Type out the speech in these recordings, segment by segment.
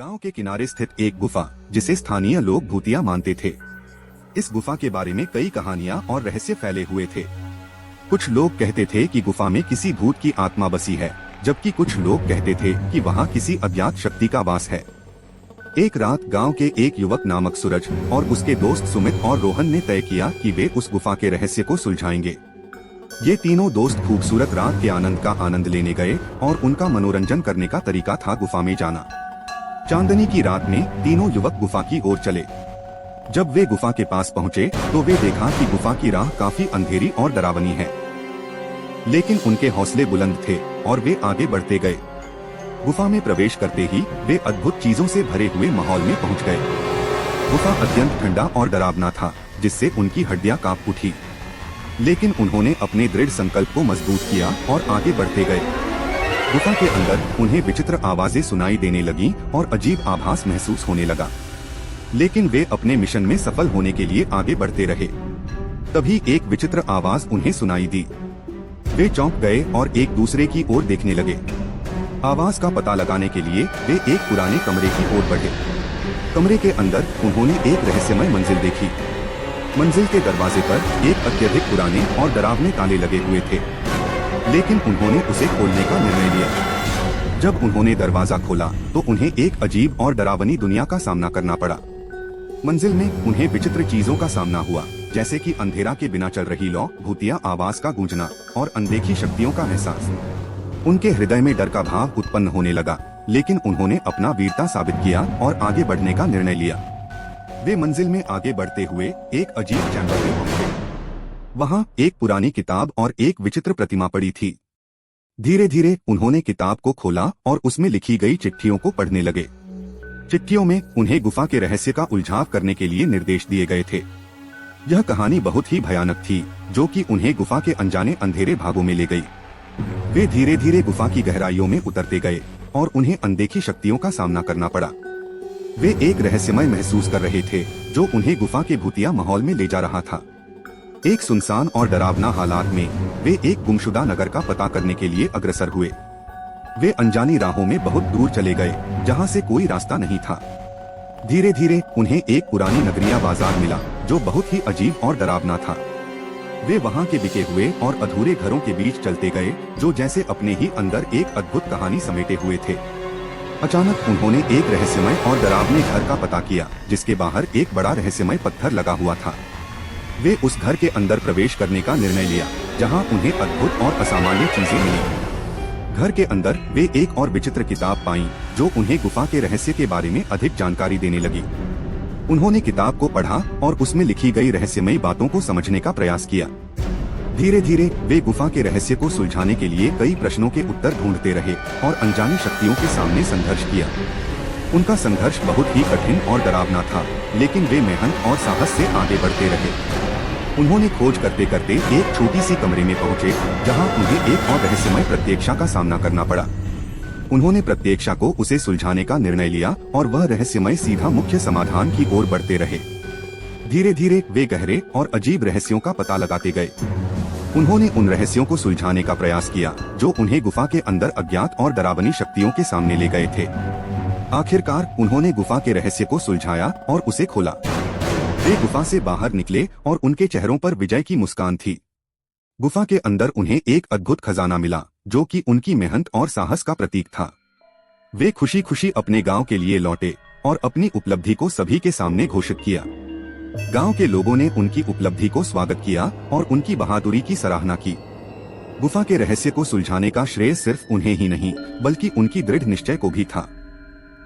गांव के किनारे स्थित एक गुफा, जिसे स्थानीय लोग भूतिया मानते थे। इस गुफा के बारे में कई कहानियां और रहस्य फैले हुए थे। कुछ लोग कहते थे कि गुफा में किसी भूत की आत्मा बसी है, जबकि कुछ लोग कहते थे कि वहां किसी अज्ञात शक्ति का वास है। एक रात गांव के एक युवक नामक सूरज और उसके दोस्त सुमित और रोहन ने तय किया कि वे उस गुफा के रहस्य को सुलझाएंगे। ये तीनों दोस्त खूबसूरत रात के आनंद का आनंद लेने गए और उनका मनोरंजन करने का तरीका था गुफा में जाना। चांदनी की रात में तीनों युवक गुफा की ओर चले। जब वे गुफा के पास पहुंचे तो वे देखा कि गुफा की राह काफी अंधेरी और डरावनी है, लेकिन उनके हौसले बुलंद थे और वे आगे बढ़ते गए। गुफा में प्रवेश करते ही वे अद्भुत चीजों से भरे हुए माहौल में पहुंच गए। गुफा अत्यंत ठंडा और डरावना था, जिससे उनकी हड्डियां कांप उठी, लेकिन उन्होंने अपने दृढ़ संकल्प को मजबूत किया और आगे बढ़ते गए। गुफा के अंदर उन्हें विचित्र आवाजें सुनाई देने लगीं और अजीब आभास महसूस होने लगा, लेकिन वे अपने मिशन में सफल होने के लिए आगे बढ़ते रहे। तभी एक विचित्र आवाज उन्हें सुनाई दी। वे चौंक गए और एक दूसरे की ओर देखने लगे। आवाज का पता लगाने के लिए वे एक पुराने कमरे की ओर बढ़े। कमरे के अंदर उन्होंने एक रहस्यमय मंजिल देखी। मंजिल के दरवाजे पर एक अत्यधिक पुराने और डरावने ताले लगे हुए थे, लेकिन उन्होंने उसे खोलने का निर्णय लिया। जब उन्होंने दरवाजा खोला तो उन्हें एक अजीब और डरावनी दुनिया का सामना करना पड़ा। मंजिल में उन्हें विचित्र चीजों का सामना हुआ, जैसे कि अंधेरा के बिना चल रही लौ, भूतिया आवाज का गूंजना और अनदेखी शक्तियों का एहसास। उनके हृदय में डर का भाव उत्पन्न होने लगा, लेकिन उन्होंने अपना वीरता साबित किया और आगे बढ़ने का निर्णय लिया। वे मंजिल में आगे बढ़ते हुए एक अजीब चैम्बर में पहुंचे। वहां एक पुरानी किताब और एक विचित्र प्रतिमा पड़ी थी। धीरे धीरे उन्होंने किताब को खोला और उसमें लिखी गई चिट्ठियों को पढ़ने लगे। चिट्ठियों में उन्हें गुफा के रहस्य का उलझाव करने के लिए निर्देश दिए गए थे। यह कहानी बहुत ही भयानक थी, जो कि उन्हें गुफा के अनजाने अंधेरे भागों में ले गई। वे धीरे धीरे गुफा की गहराइयों में उतरते गए और उन्हें अनदेखी शक्तियों का सामना करना पड़ा। वे एक रहस्यमय महसूस कर रहे थे, जो उन्हें गुफा के भूतिया माहौल में ले जा रहा था। एक सुनसान और डरावना हालात में वे एक गुमशुदा नगर का पता करने के लिए अग्रसर हुए। वे अनजानी राहों में बहुत दूर चले गए, जहां से कोई रास्ता नहीं था। धीरे धीरे उन्हें एक पुरानी नगरीय बाजार मिला, जो बहुत ही अजीब और डरावना था। वे वहां के बिके हुए और अधूरे घरों के बीच चलते गए, जो जैसे अपने ही अंदर एक अद्भुत कहानी समेटे हुए थे। अचानक उन्होंने एक रहस्यमय और डरावने घर का पता किया, जिसके बाहर एक बड़ा रहस्यमय पत्थर लगा हुआ था। वे उस घर के अंदर प्रवेश करने का निर्णय लिया, जहां उन्हें अद्भुत और असामान्य चीजें मिली। घर के अंदर वे एक और विचित्र किताब पाई, जो उन्हें गुफा के रहस्य के बारे में अधिक जानकारी देने लगी। उन्होंने किताब को पढ़ा और उसमें लिखी गई रहस्यमयी बातों को समझने का प्रयास किया। धीरे धीरे वे गुफा के रहस्य को सुलझाने के लिए कई प्रश्नों के उत्तर ढूंढते रहे और अनजानी शक्तियों के सामने संघर्ष किया। उनका संघर्ष बहुत ही कठिन और डरावना था, लेकिन वे मेहनत और साहस से आगे बढ़ते रहे। उन्होंने खोज करते करते एक छोटी सी कमरे में पहुंचे, जहां उन्हें एक और रहस्यमय प्रत्यक्षा का सामना करना पड़ा। उन्होंने प्रत्यक्षा को उसे सुलझाने का निर्णय लिया और वह रहस्यमय सीधा मुख्य समाधान की ओर बढ़ते रहे। धीरे धीरे वे गहरे और अजीब रहस्यों का पता लगाते गए। उन्होंने उन रहस्यों को सुलझाने का प्रयास किया, जो उन्हें गुफा के अंदर अज्ञात और डरावनी शक्तियों के सामने ले गए थे। आखिरकार उन्होंने गुफा के रहस्य को सुलझाया और उसे खोला। वे गुफा से बाहर निकले और उनके चेहरों पर विजय की मुस्कान थी। गुफा के अंदर उन्हें एक अद्भुत खजाना मिला, जो कि उनकी मेहनत और साहस का प्रतीक था। वे खुशी खुशी अपने गांव के लिए लौटे और अपनी उपलब्धि को सभी के सामने घोषित किया। गांव के लोगों ने उनकी उपलब्धि को स्वागत किया और उनकी बहादुरी की सराहना की। गुफा के रहस्य को सुलझाने का श्रेय सिर्फ उन्हें ही नहीं, बल्कि उनकी दृढ़ निश्चय को भी था।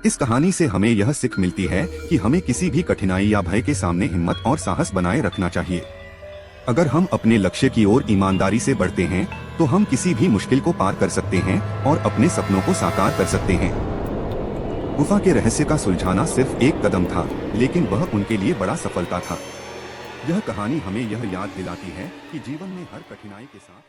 इस कहानी से हमें यह सीख मिलती है कि हमें किसी भी कठिनाई या भय के सामने हिम्मत और साहस बनाए रखना चाहिए। अगर हम अपने लक्ष्य की ओर ईमानदारी से बढ़ते हैं, तो हम किसी भी मुश्किल को पार कर सकते हैं और अपने सपनों को साकार कर सकते हैं। गुफा के रहस्य का सुलझाना सिर्फ एक कदम था, लेकिन वह उनके लिए बड़ा सफलता था। यह कहानी हमें यह याद दिलाती है कि जीवन में हर कठिनाई के साथ